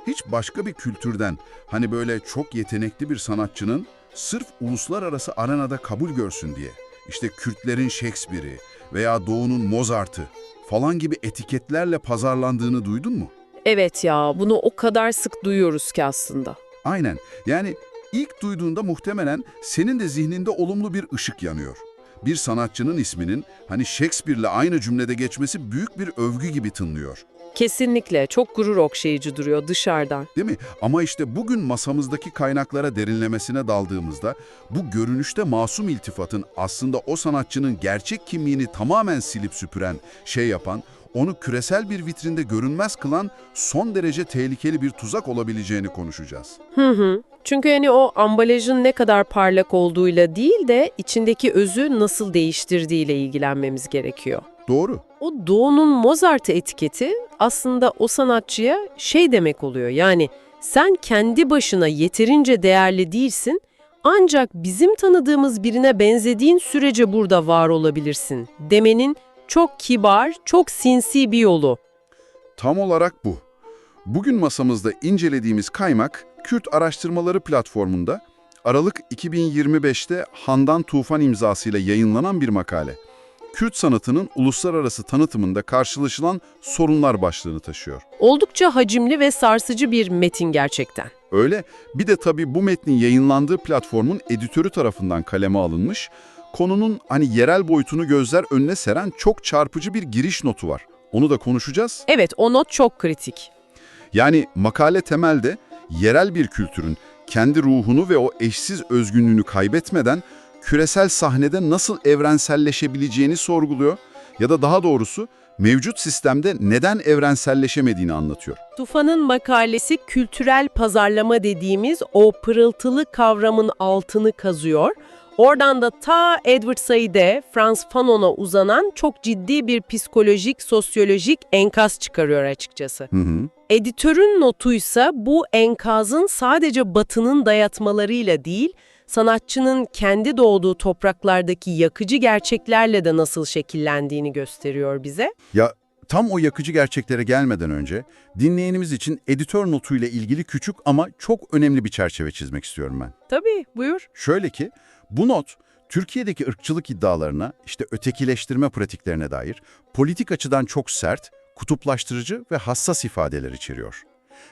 Hiç başka bir kültürden, hani böyle çok yetenekli bir sanatçının sırf uluslararası arenada kabul görsün diye, işte Kürtlerin Shakespeare'i veya Doğu'nun Mozart'ı falan gibi etiketlerle pazarlandığını duydun mu? Evet ya, bunu o kadar sık duyuyoruz ki aslında. Aynen. Yani ilk duyduğunda muhtemelen senin de zihninde olumlu bir ışık yanıyor. Bir sanatçının isminin hani Shakespeare'le aynı cümlede geçmesi büyük bir övgü gibi tınlıyor. Kesinlikle çok gurur okşayıcı duruyor dışarıdan. Değil mi? Ama işte bugün masamızdaki kaynaklara derinlemesine daldığımızda bu görünüşte masum iltifatın aslında o sanatçının gerçek kimliğini tamamen silip süpüren, yapan, onu küresel bir vitrinde görünmez kılan son derece tehlikeli bir tuzak olabileceğini konuşacağız. Hı hı. Çünkü hani o ambalajın ne kadar parlak olduğuyla değil de içindeki özü nasıl değiştirdiğiyle ilgilenmemiz gerekiyor. Doğru. O Doğu'nun Mozart etiketi aslında o sanatçıya demek oluyor. Yani sen kendi başına yeterince değerli değilsin, ancak bizim tanıdığımız birine benzediğin sürece burada var olabilirsin demenin çok kibar, çok sinsi bir yolu. Tam olarak bu. Bugün masamızda incelediğimiz kaymak, Kürt Araştırmaları Platformu'nda Aralık 2025'te Handan Tufan imzasıyla yayınlanan bir makale. Kürt sanatının uluslararası tanıtımında karşılaşılan sorunlar başlığını taşıyor. Oldukça hacimli ve sarsıcı bir metin gerçekten. Öyle, bir de tabii bu metnin yayınlandığı platformun editörü tarafından kaleme alınmış, konunun hani yerel boyutunu gözler önüne seren çok çarpıcı bir giriş notu var. Onu da konuşacağız. Evet, o not çok kritik. Yani makale temelde yerel bir kültürün kendi ruhunu ve o eşsiz özgünlüğünü kaybetmeden küresel sahnede nasıl evrenselleşebileceğini sorguluyor ya da daha doğrusu mevcut sistemde neden evrenselleşemediğini anlatıyor. Tufan'ın makalesi kültürel pazarlama dediğimiz o pırıltılı kavramın altını kazıyor. Oradan da ta Edward Said'e, Frantz Fanon'a uzanan çok ciddi bir psikolojik, sosyolojik enkaz çıkarıyor açıkçası. Editörün notuysa bu enkazın sadece Batı'nın dayatmalarıyla değil, sanatçının kendi doğduğu topraklardaki yakıcı gerçeklerle de nasıl şekillendiğini gösteriyor bize. Ya tam o yakıcı gerçeklere gelmeden önce dinleyenimiz için editör notuyla ilgili küçük ama çok önemli bir çerçeve çizmek istiyorum ben. Tabii, buyur. Şöyle ki, bu not Türkiye'deki ırkçılık iddialarına, işte ötekileştirme pratiklerine dair politik açıdan çok sert, kutuplaştırıcı ve hassas ifadeler içeriyor.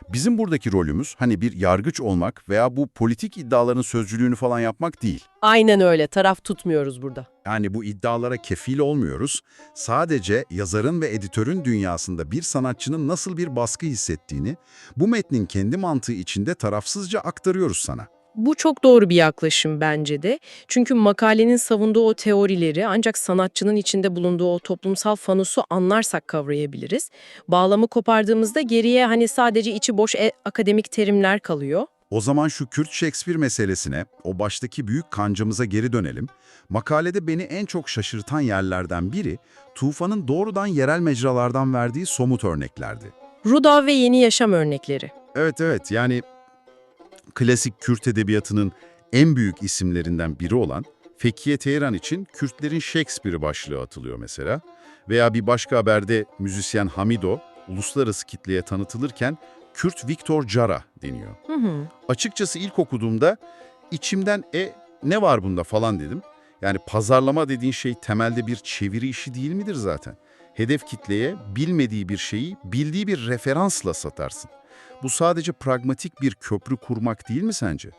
Bizim buradaki rolümüz hani bir yargıç olmak veya bu politik iddiaların sözcülüğünü falan yapmak değil. Aynen öyle, taraf tutmuyoruz burada. Yani bu iddialara kefil olmuyoruz. Sadece yazarın ve editörün dünyasında bir sanatçının nasıl bir baskı hissettiğini bu metnin kendi mantığı içinde tarafsızca aktarıyoruz sana. Bu çok doğru bir yaklaşım bence de. Çünkü makalenin savunduğu o teorileri ancak sanatçının içinde bulunduğu o toplumsal fanusu anlarsak kavrayabiliriz. Bağlamı kopardığımızda geriye hani sadece içi boş akademik terimler kalıyor. O zaman şu Kürt Shakespeare meselesine, o baştaki büyük kancamıza geri dönelim. Makalede beni en çok şaşırtan yerlerden biri, Tufan'ın doğrudan yerel mecralardan verdiği somut örneklerdi. Ruda ve Yeni Yaşam örnekleri. Evet, yani klasik Kürt edebiyatının en büyük isimlerinden biri olan Fekiye Teheran için Kürtlerin Shakespeare'i başlığı atılıyor mesela. Veya bir başka haberde müzisyen Hamido, uluslararası kitleye tanıtılırken Kürt Viktor Jara deniyor. Açıkçası ilk okuduğumda içimden ne var bunda falan dedim. Yani pazarlama dediğin şey temelde bir çeviri işi değil midir zaten? Hedef kitleye bilmediği bir şeyi bildiği bir referansla satarsın. Bu sadece pragmatik bir köprü kurmak değil mi sence?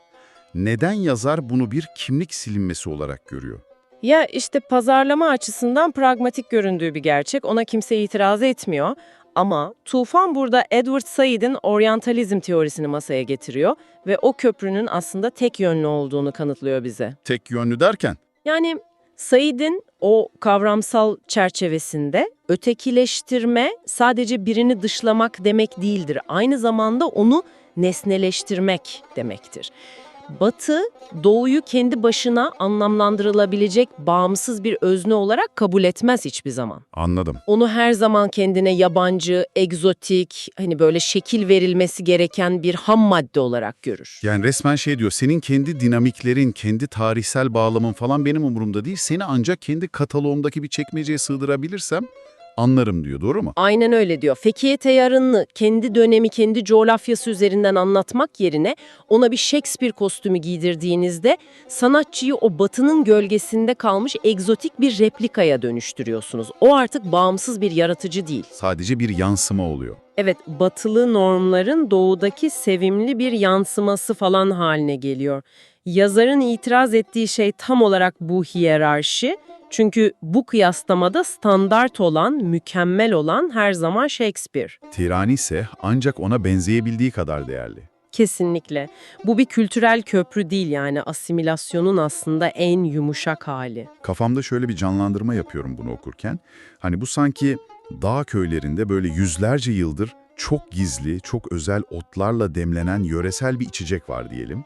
Neden yazar bunu bir kimlik silinmesi olarak görüyor? Ya işte pazarlama açısından pragmatik göründüğü bir gerçek. Ona kimse itiraz etmiyor. Ama Tufan burada Edward Said'in oryantalizm teorisini masaya getiriyor ve o köprünün aslında tek yönlü olduğunu kanıtlıyor bize. Tek yönlü derken? Yani Said'in o kavramsal çerçevesinde ötekileştirme sadece birini dışlamak demek değildir. Aynı zamanda onu nesneleştirmek demektir. Batı, Doğu'yu kendi başına anlamlandırılabilecek bağımsız bir özne olarak kabul etmez hiçbir zaman. Anladım. Onu her zaman kendine yabancı, egzotik, hani böyle şekil verilmesi gereken bir ham madde olarak görür. Yani resmen diyor, senin kendi dinamiklerin, kendi tarihsel bağlamın falan benim umurumda değil. Seni ancak kendi kataloğumdaki bir çekmeceye sığdırabilirsem anlarım diyor, doğru mu? Aynen öyle diyor. Fekhiye Teyarı'nı kendi dönemi, kendi coğrafyası üzerinden anlatmak yerine ona bir Shakespeare kostümü giydirdiğinizde sanatçıyı o batının gölgesinde kalmış egzotik bir replikaya dönüştürüyorsunuz. O artık bağımsız bir yaratıcı değil. Sadece bir yansıma oluyor. Evet, batılı normların doğudaki sevimli bir yansıması falan haline geliyor. Yazarın itiraz ettiği şey tam olarak bu hiyerarşi. Çünkü bu kıyaslamada standart olan, mükemmel olan her zaman Shakespeare. Tirani ise ancak ona benzeyebildiği kadar değerli. Kesinlikle. Bu bir kültürel köprü değil, yani asimilasyonun aslında en yumuşak hali. Kafamda şöyle bir canlandırma yapıyorum bunu okurken. Hani bu sanki dağ köylerinde böyle yüzlerce yıldır çok gizli, çok özel otlarla demlenen yöresel bir içecek var diyelim.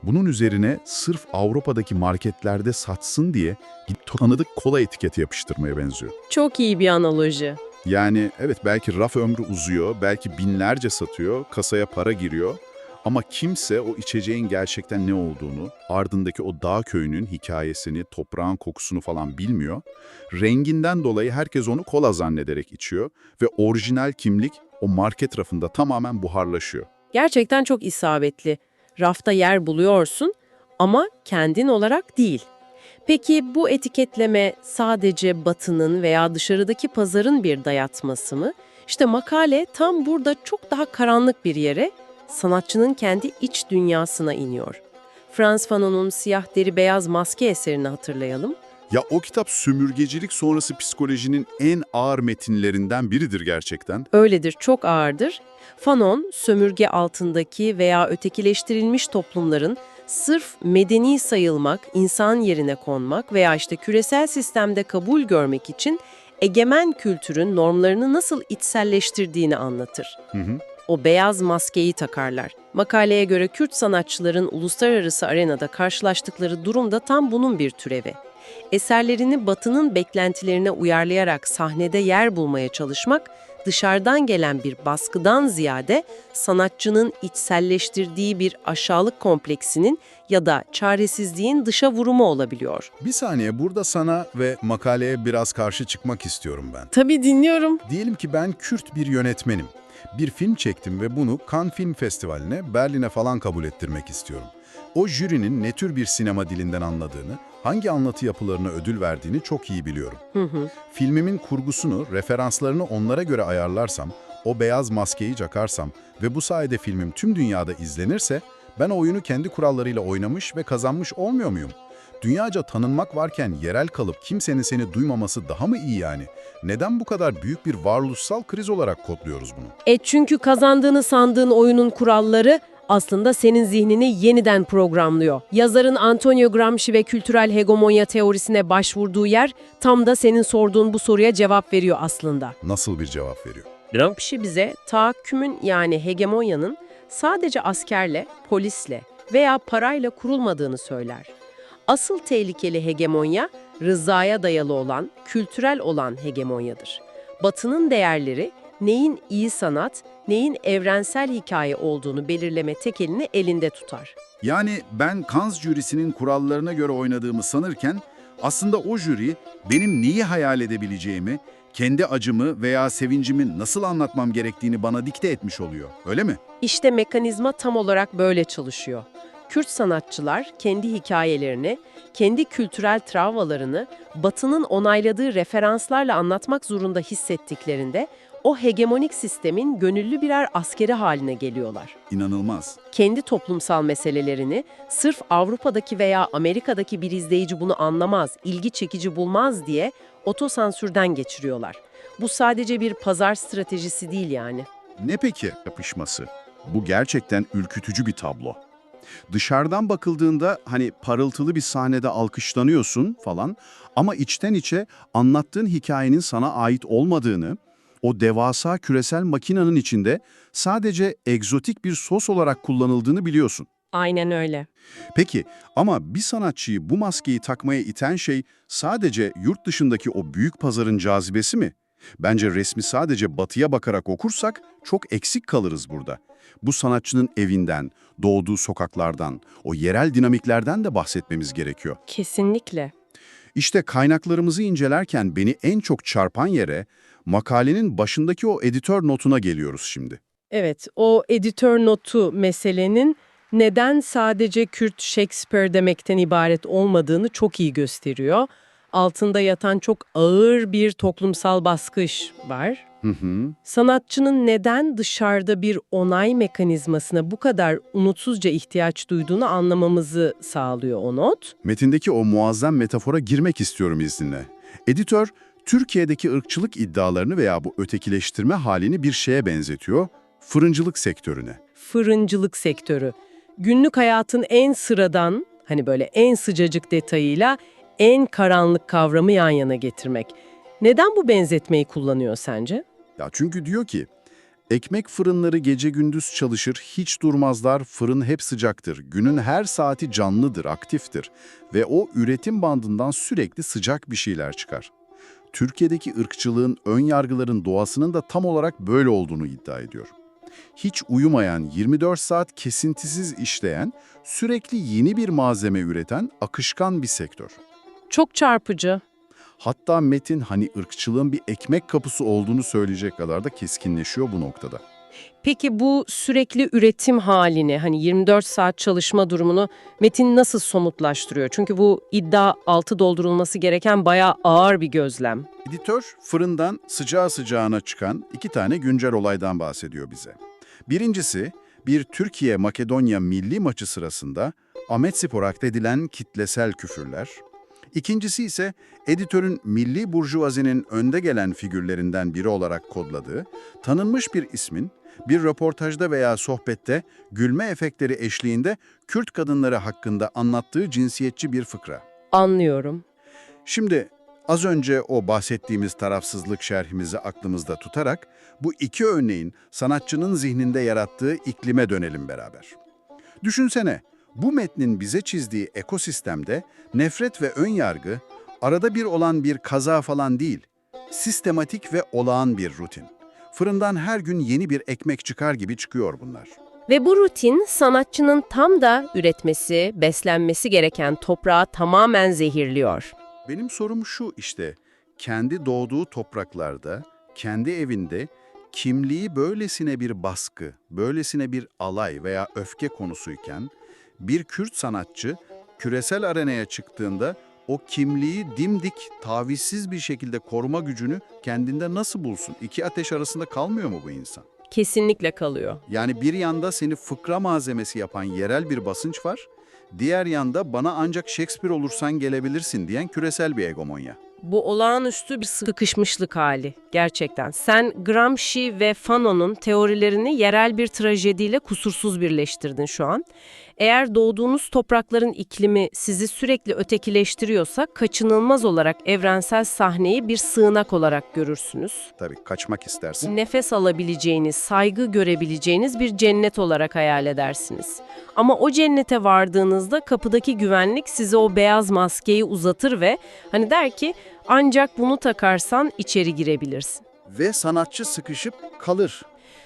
Bunun üzerine sırf Avrupa'daki marketlerde satsın diye gidip tanıdık kola etiketi yapıştırmaya benziyor. Çok iyi bir analoji. Yani evet, belki raf ömrü uzuyor, belki binlerce satıyor, kasaya para giriyor. Ama kimse o içeceğin gerçekten ne olduğunu, ardındaki o dağ köyünün hikayesini, toprağın kokusunu falan bilmiyor. Renginden dolayı herkes onu kola zannederek içiyor ve orijinal kimlik o market rafında tamamen buharlaşıyor. Gerçekten çok isabetli. Rafta yer buluyorsun ama kendin olarak değil. Peki bu etiketleme sadece Batı'nın veya dışarıdaki pazarın bir dayatması mı? İşte makale tam burada çok daha karanlık bir yere, sanatçının kendi iç dünyasına iniyor. Frantz Fanon'un Siyah Deri Beyaz Maske eserini hatırlayalım. Ya o kitap sömürgecilik sonrası psikolojinin en ağır metinlerinden biridir gerçekten. Öyledir, çok ağırdır. Fanon, sömürge altındaki veya ötekileştirilmiş toplumların sırf medeni sayılmak, insan yerine konmak veya işte küresel sistemde kabul görmek için egemen kültürün normlarını nasıl içselleştirdiğini anlatır. O beyaz maskeyi takarlar. Makaleye göre Kürt sanatçıların uluslararası arenada karşılaştıkları durum da tam bunun bir türevi. Eserlerini Batı'nın beklentilerine uyarlayarak sahnede yer bulmaya çalışmak, dışarıdan gelen bir baskıdan ziyade sanatçının içselleştirdiği bir aşağılık kompleksinin ya da çaresizliğin dışa vurumu olabiliyor. Bir saniye, burada sana ve makaleye biraz karşı çıkmak istiyorum ben. Tabii, dinliyorum. Diyelim ki ben Kürt bir yönetmenim. Bir film çektim ve bunu Cannes Film Festivali'ne, Berlin'e falan kabul ettirmek istiyorum. O jürinin ne tür bir sinema dilinden anladığını, hangi anlatı yapılarına ödül verdiğini çok iyi biliyorum. Filmimin kurgusunu, referanslarını onlara göre ayarlarsam, o beyaz maskeyi takarsam ve bu sayede filmim tüm dünyada izlenirse, ben oyunu kendi kurallarıyla oynamış ve kazanmış olmuyor muyum? Dünyaca tanınmak varken yerel kalıp kimsenin seni duymaması daha mı iyi yani? Neden bu kadar büyük bir varoluşsal kriz olarak kodluyoruz bunu? Çünkü kazandığını sandığın oyunun kuralları aslında senin zihnini yeniden programlıyor. Yazarın Antonio Gramsci ve kültürel hegemonya teorisine başvurduğu yer tam da senin sorduğun bu soruya cevap veriyor aslında. Nasıl bir cevap veriyor? Gramsci bize tahakkümün, yani hegemonyanın sadece askerle, polisle veya parayla kurulmadığını söyler. Asıl tehlikeli hegemonya, rızaya dayalı olan, kültürel olan hegemonyadır. Batı'nın değerleri, neyin iyi sanat, neyin evrensel hikaye olduğunu belirleme tekelini elinde tutar. Yani ben Cannes jürisinin kurallarına göre oynadığımı sanırken aslında o jüri benim neyi hayal edebileceğimi, kendi acımı veya sevincimi nasıl anlatmam gerektiğini bana dikte etmiş oluyor, öyle mi? İşte mekanizma tam olarak böyle çalışıyor. Kürt sanatçılar kendi hikayelerini, kendi kültürel travmalarını Batı'nın onayladığı referanslarla anlatmak zorunda hissettiklerinde o hegemonik sistemin gönüllü birer askeri haline geliyorlar. İnanılmaz. Kendi toplumsal meselelerini sırf Avrupa'daki veya Amerika'daki bir izleyici bunu anlamaz, ilgi çekici bulmaz diye otosansürden geçiriyorlar. Bu sadece bir pazar stratejisi değil yani. Ne peki yapışması? Bu gerçekten ürkütücü bir tablo. Dışarıdan bakıldığında hani parıltılı bir sahnede alkışlanıyorsun falan ama içten içe anlattığın hikayenin sana ait olmadığını, o devasa küresel makinenin içinde sadece egzotik bir sos olarak kullanıldığını biliyorsun. Aynen öyle. Peki ama bir sanatçıyı bu maskeyi takmaya iten şey sadece yurt dışındaki o büyük pazarın cazibesi mi? Bence resmi sadece batıya bakarak okursak çok eksik kalırız burada. Bu sanatçının evinden, doğduğu sokaklardan, o yerel dinamiklerden de bahsetmemiz gerekiyor. Kesinlikle. İşte kaynaklarımızı incelerken beni en çok çarpan yere makalenin başındaki o editör notuna geliyoruz şimdi. Evet, o editör notu meselenin neden sadece Kürt Shakespeare demekten ibaret olmadığını çok iyi gösteriyor. Altında yatan çok ağır bir toplumsal baskı var. Hı hı. Sanatçının neden dışarıda bir onay mekanizmasına bu kadar umutsuzca ihtiyaç duyduğunu anlamamızı sağlıyor o not. Metindeki o muazzam metafora girmek istiyorum izninle. Editör, Türkiye'deki ırkçılık iddialarını veya bu ötekileştirme halini bir şeye benzetiyor, fırıncılık sektörüne. Fırıncılık sektörü. Günlük hayatın en sıradan, hani böyle en sıcacık detayıyla en karanlık kavramı yan yana getirmek. Neden bu benzetmeyi kullanıyor sence? Ya çünkü diyor ki, ekmek fırınları gece gündüz çalışır, hiç durmazlar, fırın hep sıcaktır, günün her saati canlıdır, aktiftir ve o üretim bandından sürekli sıcak bir şeyler çıkar. Türkiye'deki ırkçılığın, ön yargıların doğasının da tam olarak böyle olduğunu iddia ediyor. Hiç uyumayan, 24 saat kesintisiz işleyen, sürekli yeni bir malzeme üreten akışkan bir sektör. Çok çarpıcı. Hatta metin hani ırkçılığın bir ekmek kapısı olduğunu söyleyecek kadar da keskinleşiyor bu noktada. Peki bu sürekli üretim halini, hani 24 saat çalışma durumunu metin nasıl somutlaştırıyor? Çünkü bu iddia altı doldurulması gereken bayağı ağır bir gözlem. Editör, fırından sıcağı sıcağına çıkan 2 tane güncel olaydan bahsediyor bize. Birincisi, bir Türkiye-Makedonya milli maçı sırasında Ahmetspor akdedilen kitlesel küfürler. İkincisi ise editörün milli burjuvazinin önde gelen figürlerinden biri olarak kodladığı, tanınmış bir ismin bir röportajda veya sohbette gülme efektleri eşliğinde Kürt kadınları hakkında anlattığı cinsiyetçi bir fıkra. Anlıyorum. Şimdi az önce o bahsettiğimiz tarafsızlık şerhimizi aklımızda tutarak bu iki örneğin sanatçının zihninde yarattığı iklime dönelim beraber. Düşünsene, bu metnin bize çizdiği ekosistemde nefret ve önyargı arada bir olan bir kaza falan değil, sistematik ve olağan bir rutin. Fırından her gün yeni bir ekmek çıkar gibi çıkıyor bunlar. Ve bu rutin sanatçının tam da üretmesi, beslenmesi gereken toprağı tamamen zehirliyor. Benim sorum şu işte, kendi doğduğu topraklarda, kendi evinde kimliği böylesine bir baskı, böylesine bir alay veya öfke konusuyken, bir Kürt sanatçı küresel arenaya çıktığında o kimliği dimdik, tavizsiz bir şekilde koruma gücünü kendinde nasıl bulsun? İki ateş arasında kalmıyor mu bu insan? Kesinlikle kalıyor. Yani bir yanda seni fıkra malzemesi yapan yerel bir basınç var, diğer yanda bana ancak Shakespeare olursan gelebilirsin diyen küresel bir hegemonya. Bu olağanüstü bir sıkışmışlık hali gerçekten. Sen Gramsci ve Fanon'un teorilerini yerel bir trajediyle kusursuz birleştirdin şu an. Eğer doğduğunuz toprakların iklimi sizi sürekli ötekileştiriyorsa kaçınılmaz olarak evrensel sahneyi bir sığınak olarak görürsünüz. Tabii kaçmak istersin. Nefes alabileceğiniz, saygı görebileceğiniz bir cennet olarak hayal edersiniz. Ama o cennete vardığınızda kapıdaki güvenlik size o beyaz maskeyi uzatır ve hani der ki ancak bunu takarsan içeri girebilirsin. Ve sanatçı sıkışıp kalır.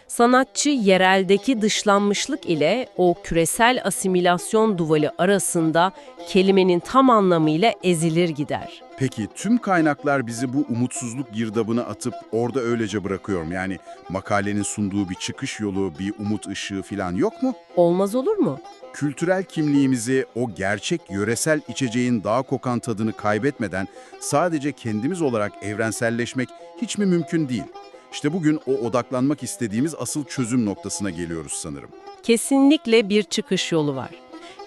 Sanatçı yereldeki dışlanmışlık ile o küresel asimilasyon duvarı arasında kelimenin tam anlamıyla ezilir gider. Peki tüm kaynaklar bizi bu umutsuzluk girdabına atıp orada öylece bırakıyor mu? Yani makalenin sunduğu bir çıkış yolu, bir umut ışığı falan yok mu? Olmaz olur mu? Kültürel kimliğimizi, o gerçek yöresel içeceğin daha kokan tadını kaybetmeden sadece kendimiz olarak evrenselleşmek hiç mi mümkün değil? İşte bugün o odaklanmak istediğimiz asıl çözüm noktasına geliyoruz sanırım. Kesinlikle bir çıkış yolu var.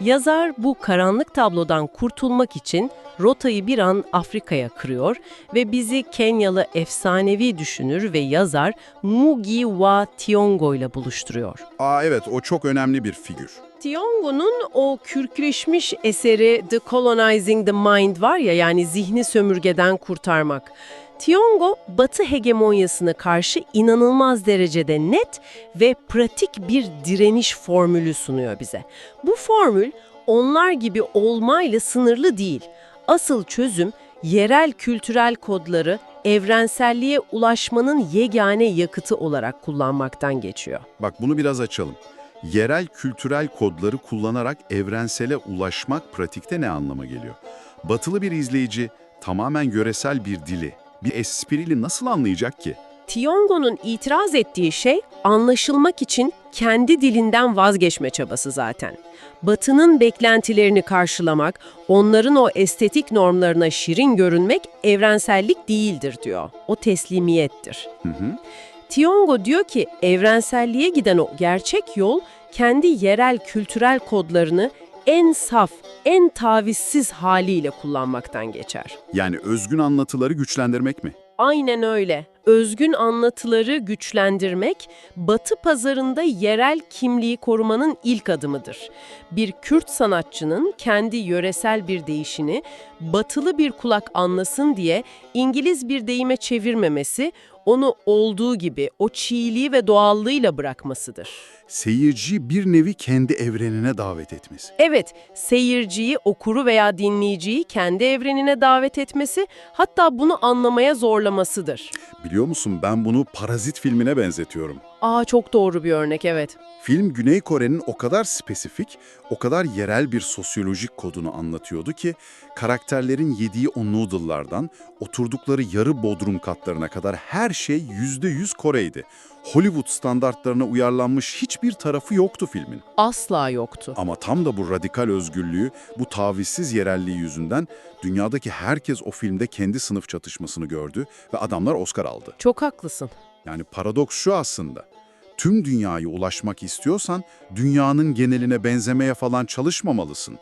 Yazar bu karanlık tablodan kurtulmak için rotayı bir an Afrika'ya kırıyor ve bizi Kenyalı efsanevi düşünür ve yazar Ngugi wa Thiong'o ile buluşturuyor. Evet, o çok önemli bir figür. Thiong'o'nun o kürkleşmiş eseri The Colonizing the Mind var ya, yani zihni sömürgeden kurtarmak. Thiong'o, Batı hegemonyasına karşı inanılmaz derecede net ve pratik bir direniş formülü sunuyor bize. Bu formül onlar gibi olmayla sınırlı değil. Asıl çözüm yerel kültürel kodları evrenselliğe ulaşmanın yegane yakıtı olarak kullanmaktan geçiyor. Bak bunu biraz açalım. Yerel kültürel kodları kullanarak evrensele ulaşmak pratikte ne anlama geliyor? Batılı bir izleyici tamamen yöresel bir dili, bir esprili nasıl anlayacak ki? Tiongo'nun itiraz ettiği şey anlaşılmak için kendi dilinden vazgeçme çabası zaten. Batı'nın beklentilerini karşılamak, onların o estetik normlarına şirin görünmek evrensellik değildir diyor. O teslimiyettir. Tiongo diyor ki evrenselliğe giden o gerçek yol kendi yerel kültürel kodlarını en saf, en tavizsiz haliyle kullanmaktan geçer. Yani özgün anlatıları güçlendirmek mi? Aynen öyle. Özgün anlatıları güçlendirmek, Batı pazarında yerel kimliği korumanın ilk adımıdır. Bir Kürt sanatçının kendi yöresel bir deyişini Batılı bir kulak anlasın diye İngiliz bir deyime çevirmemesi, onu olduğu gibi o çiğliği ve doğallığıyla bırakmasıdır. Seyirciyi bir nevi kendi evrenine davet etmesi. Evet, seyirciyi, okuru veya dinleyiciyi kendi evrenine davet etmesi, hatta bunu anlamaya zorlamasıdır. Biliyor musun, ben bunu Parazit filmine benzetiyorum. Çok doğru bir örnek, evet. Film Güney Kore'nin o kadar spesifik, o kadar yerel bir sosyolojik kodunu anlatıyordu ki karakterlerin yediği o noodle'lardan oturdukları yarı bodrum katlarına kadar her şey %100 Kore'ydi. Hollywood standartlarına uyarlanmış hiçbir tarafı yoktu filmin. Asla yoktu. Ama tam da bu radikal özgürlüğü, bu tavizsiz yerelliği yüzünden dünyadaki herkes o filmde kendi sınıf çatışmasını gördü ve adamlar Oscar aldı. Çok haklısın. Yani paradoks şu aslında. Tüm dünyaya ulaşmak istiyorsan dünyanın geneline benzemeye falan çalışmamalısın.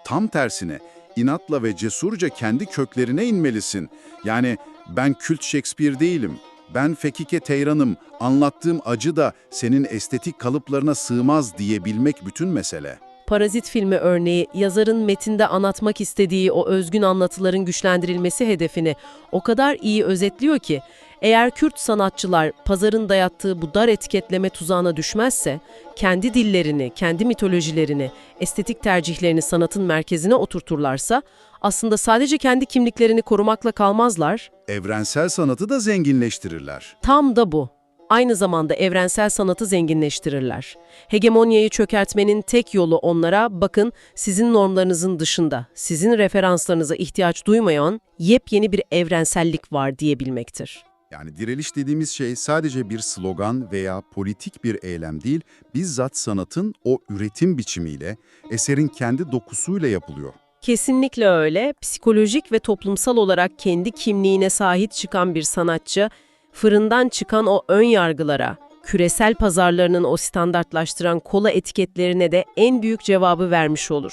Tam tersine inatla ve cesurca kendi köklerine inmelisin. Yani ben kült Shakespeare değilim, ben Fekike Teyran'ım, anlattığım acı da senin estetik kalıplarına sığmaz diyebilmek bütün mesele. Parazit filmi örneği, yazarın metinde anlatmak istediği o özgün anlatıların güçlendirilmesi hedefini o kadar iyi özetliyor ki, eğer Kürt sanatçılar pazarın dayattığı bu dar etiketleme tuzağına düşmezse, kendi dillerini, kendi mitolojilerini, estetik tercihlerini sanatın merkezine oturturlarsa, aslında sadece kendi kimliklerini korumakla kalmazlar. Evrensel sanatı da zenginleştirirler. Tam da bu. Aynı zamanda evrensel sanatı zenginleştirirler. Hegemonyayı çökertmenin tek yolu onlara, bakın sizin normlarınızın dışında, sizin referanslarınıza ihtiyaç duymayan yepyeni bir evrensellik var diyebilmektir. Yani direniş dediğimiz şey sadece bir slogan veya politik bir eylem değil, bizzat sanatın o üretim biçimiyle, eserin kendi dokusuyla yapılıyor. Kesinlikle öyle. Psikolojik ve toplumsal olarak kendi kimliğine sahip çıkan bir sanatçı, fırından çıkan o ön yargılara, küresel pazarlarının o standartlaştıran kola etiketlerine de en büyük cevabı vermiş olur.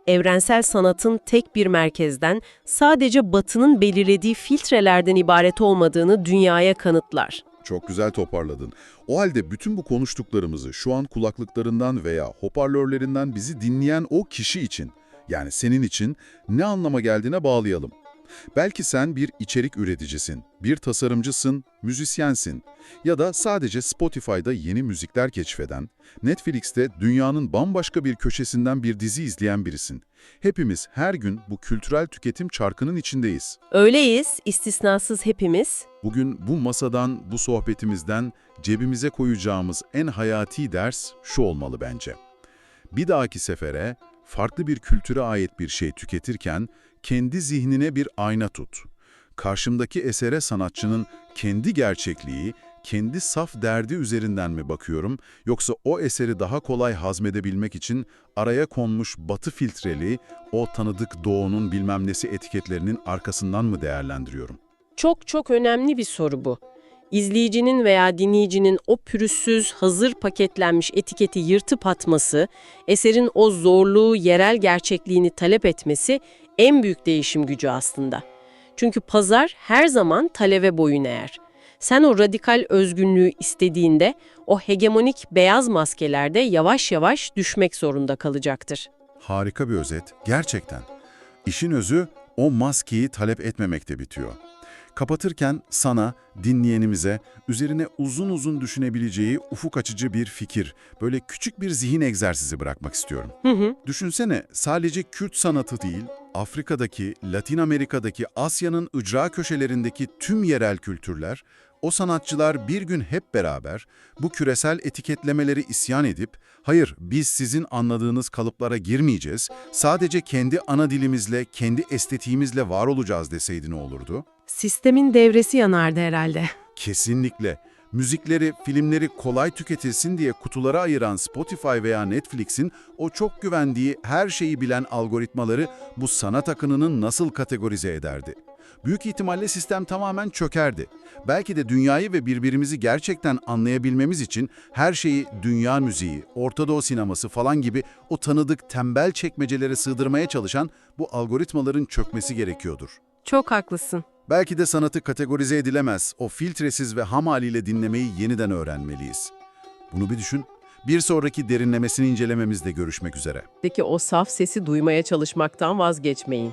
Evrensel sanatın tek bir merkezden, sadece Batı'nın belirlediği filtrelerden ibaret olmadığını dünyaya kanıtlar. Çok güzel toparladın. O halde bütün bu konuştuklarımızı şu an kulaklıklarından veya hoparlörlerinden bizi dinleyen o kişi için, yani senin için ne anlama geldiğine bağlayalım. Belki sen bir içerik üreticisin, bir tasarımcısın, müzisyensin ya da sadece Spotify'da yeni müzikler keşfeden, Netflix'te dünyanın bambaşka bir köşesinden bir dizi izleyen birisin. Hepimiz her gün bu kültürel tüketim çarkının içindeyiz. Öyleyiz, istisnasız hepimiz. Bugün bu masadan, bu sohbetimizden cebimize koyacağımız en hayati ders şu olmalı bence. Bir dahaki sefere farklı bir kültüre ait bir şey tüketirken kendi zihnine bir ayna tut. Karşımdaki esere sanatçının kendi gerçekliği, kendi saf derdi üzerinden mi bakıyorum, yoksa o eseri daha kolay hazmedebilmek için araya konmuş batı filtreli, o tanıdık doğunun bilmem nesi etiketlerinin arkasından mı değerlendiriyorum? Çok çok önemli bir soru bu. İzleyicinin veya dinleyicinin o pürüzsüz, hazır paketlenmiş etiketi yırtıp atması, eserin o zorluğu, yerel gerçekliğini talep etmesi en büyük değişim gücü aslında. Çünkü pazar her zaman talebe boyun eğer. Sen o radikal özgünlüğü istediğinde o hegemonik beyaz maskelerde yavaş yavaş düşmek zorunda kalacaktır. Harika bir özet, gerçekten. İşin özü o maskeyi talep etmemekte bitiyor. Kapatırken sana, dinleyenimize, üzerine uzun uzun düşünebileceği ufuk açıcı bir fikir, böyle küçük bir zihin egzersizi bırakmak istiyorum. Düşünsene, sadece Kürt sanatı değil, Afrika'daki, Latin Amerika'daki, Asya'nın ücra köşelerindeki tüm yerel kültürler, O sanatçılar bir gün hep beraber bu küresel etiketlemeleri isyan edip, hayır biz sizin anladığınız kalıplara girmeyeceğiz, sadece kendi ana dilimizle, kendi estetiğimizle var olacağız deseydi ne olurdu? Sistemin devresi yanardı herhalde. Kesinlikle. Müzikleri, filmleri kolay tüketilsin diye kutulara ayıran Spotify veya Netflix'in o çok güvendiği, her şeyi bilen algoritmaları bu sanat akınının nasıl kategorize ederdi? Büyük ihtimalle sistem tamamen çökerdi. Belki de dünyayı ve birbirimizi gerçekten anlayabilmemiz için her şeyi dünya müziği, Orta Doğu sineması falan gibi o tanıdık tembel çekmecelere sığdırmaya çalışan bu algoritmaların çökmesi gerekiyordur. Çok haklısın. Belki de sanatı kategorize edilemez, o filtresiz ve ham haliyle dinlemeyi yeniden öğrenmeliyiz. Bunu bir düşün. Bir sonraki derinlemesini incelememizde görüşmek üzere. Peki o saf sesi duymaya çalışmaktan vazgeçmeyin.